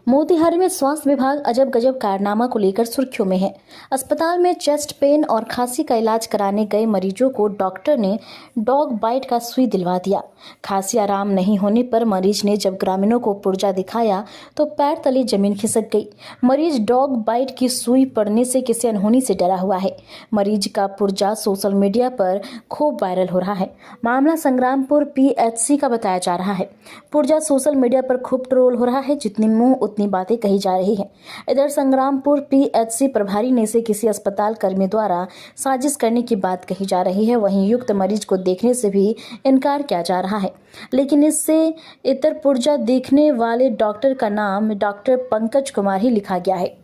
मोतिहारी में स्वास्थ्य विभाग अजब गजब कारनामा को लेकर सुर्खियों में है। अस्पताल में चेस्ट पेन और खांसी का इलाज कराने गए मरीजों को डॉक्टर ने डॉग बाइट का सुई दिलवा दिया। खांसी आराम नहीं होने पर मरीज ने जब ग्रामीणों को पुर्जा दिखाया तो पैर तले जमीन खिसक गई। मरीज डॉग बाइट की सुई पड़ने से किसी अनहोनी से डरा हुआ है। मरीज का पुर्जा सोशल मीडिया पर खूब वायरल हो रहा है। मामला संग्रामपुर PHC का बताया जा रहा है। पुर्जा सोशल मीडिया पर खूब ट्रोल हो रहा है। जितनी मुंह उतनी बातें कही जा रही है। इधर संग्रामपुर PHC प्रभारी ने से किसी अस्पताल कर्मी द्वारा साजिश करने की बात कही जा रही है। वहीं युक्त मरीज को देखने से भी इनकार किया जा रहा है। लेकिन इससे इतर पुर्जा देखने वाले डॉक्टर का नाम डॉक्टर पंकज कुमार ही लिखा गया है।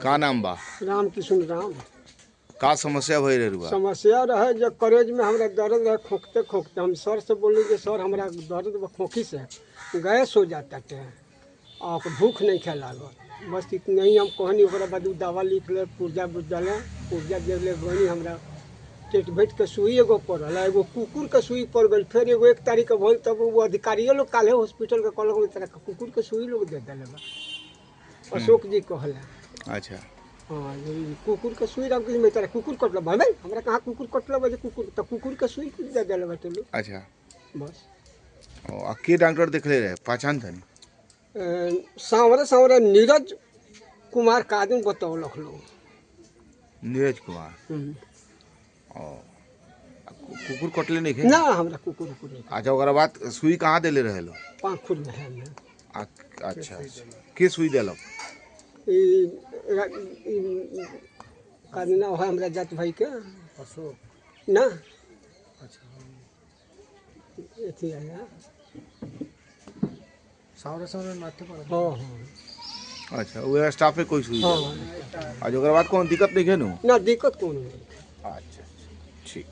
का नाम बा? रामकिशन राम। का समस्या भई रही बा? समस्या रहे जो करेज में हमरा दर्द रहे, खोखते खोखते हम सर से बोले कि सर हमरा दर्द बा खोखी से गैस हो जाता है और भूख नहीं खा लागल। बस इतना ही हम कहनी। ओकरा बाद दवा लिख ले, पुर्जा बुझले, पुर्जा दे ले गनी। हमरा टेट भेट के सुई एगो पड़ल, एगो कुकुर के सुई पड़ गई। फिर एगो 1 तारीख के भइल तब वो अधिकारियों लोग काले हॉस्पिटल के कहलक तरह कुकुर के सुई लोग दे दिले बा। अशोक जी कहले। अच्छा, हाँ, कुकुर के सुई राम किसी में तेरा कुकुर कटल भाई हमरा कहाँ कुकुर कटल बजे कुकुर तो कुकुर के सुई दे दिले बटे लोग। अच्छा। बस और के डॉक्टर देखले रहे, पहचान था नहीं? सांवरे नीरज कुमार का आदमी बतौलक लोग। नीरज कुमार। और कुकुर कटले नहीं खे ना हमरा कुकुर नहीं। अच्छा, ओकरा बाद सुई कहाँ देले रहे लो? पाखुर में है ना। अच्छा, के सुई देलो? कादना है हमरा जात भाई के अशोक ना। अच्छा, एथी है सांवरे माथे पर। हां हां। अच्छा, वो स्टाफ में कोई सुई हां। अच्छा, ओकरा बाद कौन दिक्कत नहीं है नु? ना दिक्कत कौन नहीं। अच्छा, ठीक।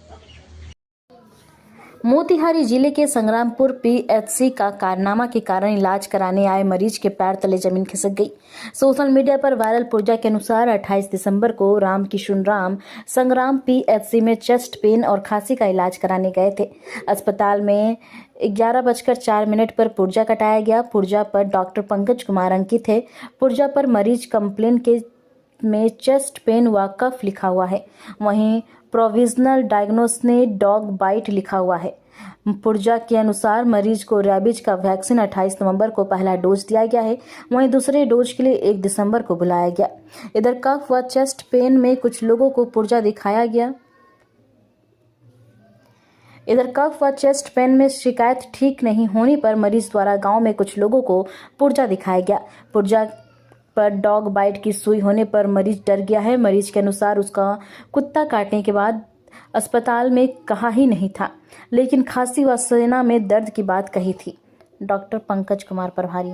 मोतिहारी जिले के संग्रामपुर PHC का कारनामा के कारण इलाज कराने आए मरीज के पैर तले जमीन खिसक गई। सोशल मीडिया पर वायरल पुर्जा के अनुसार 28 दिसंबर को रामकिशन राम संग्राम PHC में चेस्ट पेन और खांसी का इलाज कराने गए थे। अस्पताल में 11:04 पर पुर्जा कटाया गया। पुर्जा पर डॉक्टर पंकज कुमार अंकित है। पुर्जा पर मरीज कंप्लेन के में चेस्ट पेन व कफ लिखा हुआ है। वहीं प्रोविजनल डायग्नोस ने डॉग बाइट लिखा हुआ है। पुर्जा के अनुसार मरीज को रैबिज का वैक्सीन 28 नवंबर को पहला डोज दिया गया है। वहीं दूसरे डोज के लिए 1 दिसंबर को बुलाया गया। इधर कफ व चेस्ट पेन में कुछ लोगों को पुर्जा दिखाया गया। इधर कफ व चेस्ट पेन में शिकायत ठीक नहीं होने पर मरीज द्वारा गांव में कुछ लोगों को पुर्जा दिखाया गया। पुर्जा पर डॉग बाइट की सुई होने पर मरीज डर गया है। मरीज के अनुसार उसका कुत्ता काटने के बाद अस्पताल में कहा ही नहीं था, लेकिन खांसी व सीना में दर्द की बात कही थी। डॉक्टर पंकज कुमार प्रभारी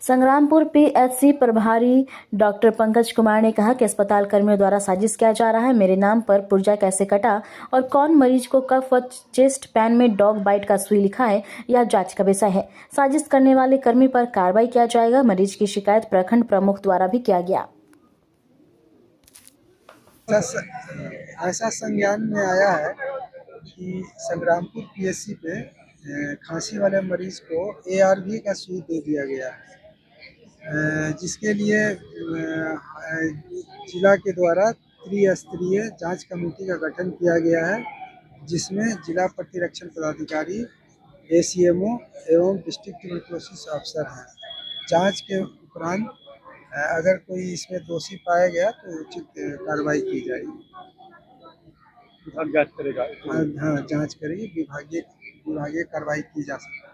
संग्रामपुर PHC प्रभारी डॉक्टर पंकज कुमार ने कहा कि अस्पताल कर्मियों द्वारा साजिश किया जा रहा है। मेरे नाम पर पुर्जा कैसे कटा और कौन मरीज को कफ व चेस्ट पैन में डॉग बाइट का सुई लिखा है, यह जांच का विषय है। साजिश करने वाले कर्मी पर कार्रवाई किया जाएगा। मरीज की शिकायत प्रखंड प्रमुख द्वारा भी किया गया। ऐसा संज्ञान में आया है कि संग्रामपुर PHC पे खांसी वाले मरीज को ARV का सुई दे दिया गया है, जिसके लिए जिला के द्वारा त्रिस्तरीय जांच कमेटी का गठन किया गया है, जिसमें जिला प्रतिरक्षण पदाधिकारी, ACMO एवं डिस्ट्रिक्ट ट्यूबरकुलोसिस अफसर हैं। जांच के उपरांत अगर कोई इसमें दोषी पाया गया तो उचित कार्रवाई की जाएगी। विभाग जांच करेगा। हाँ, जांच करेगी। विभागीय कार्रवाई की जा सकती है।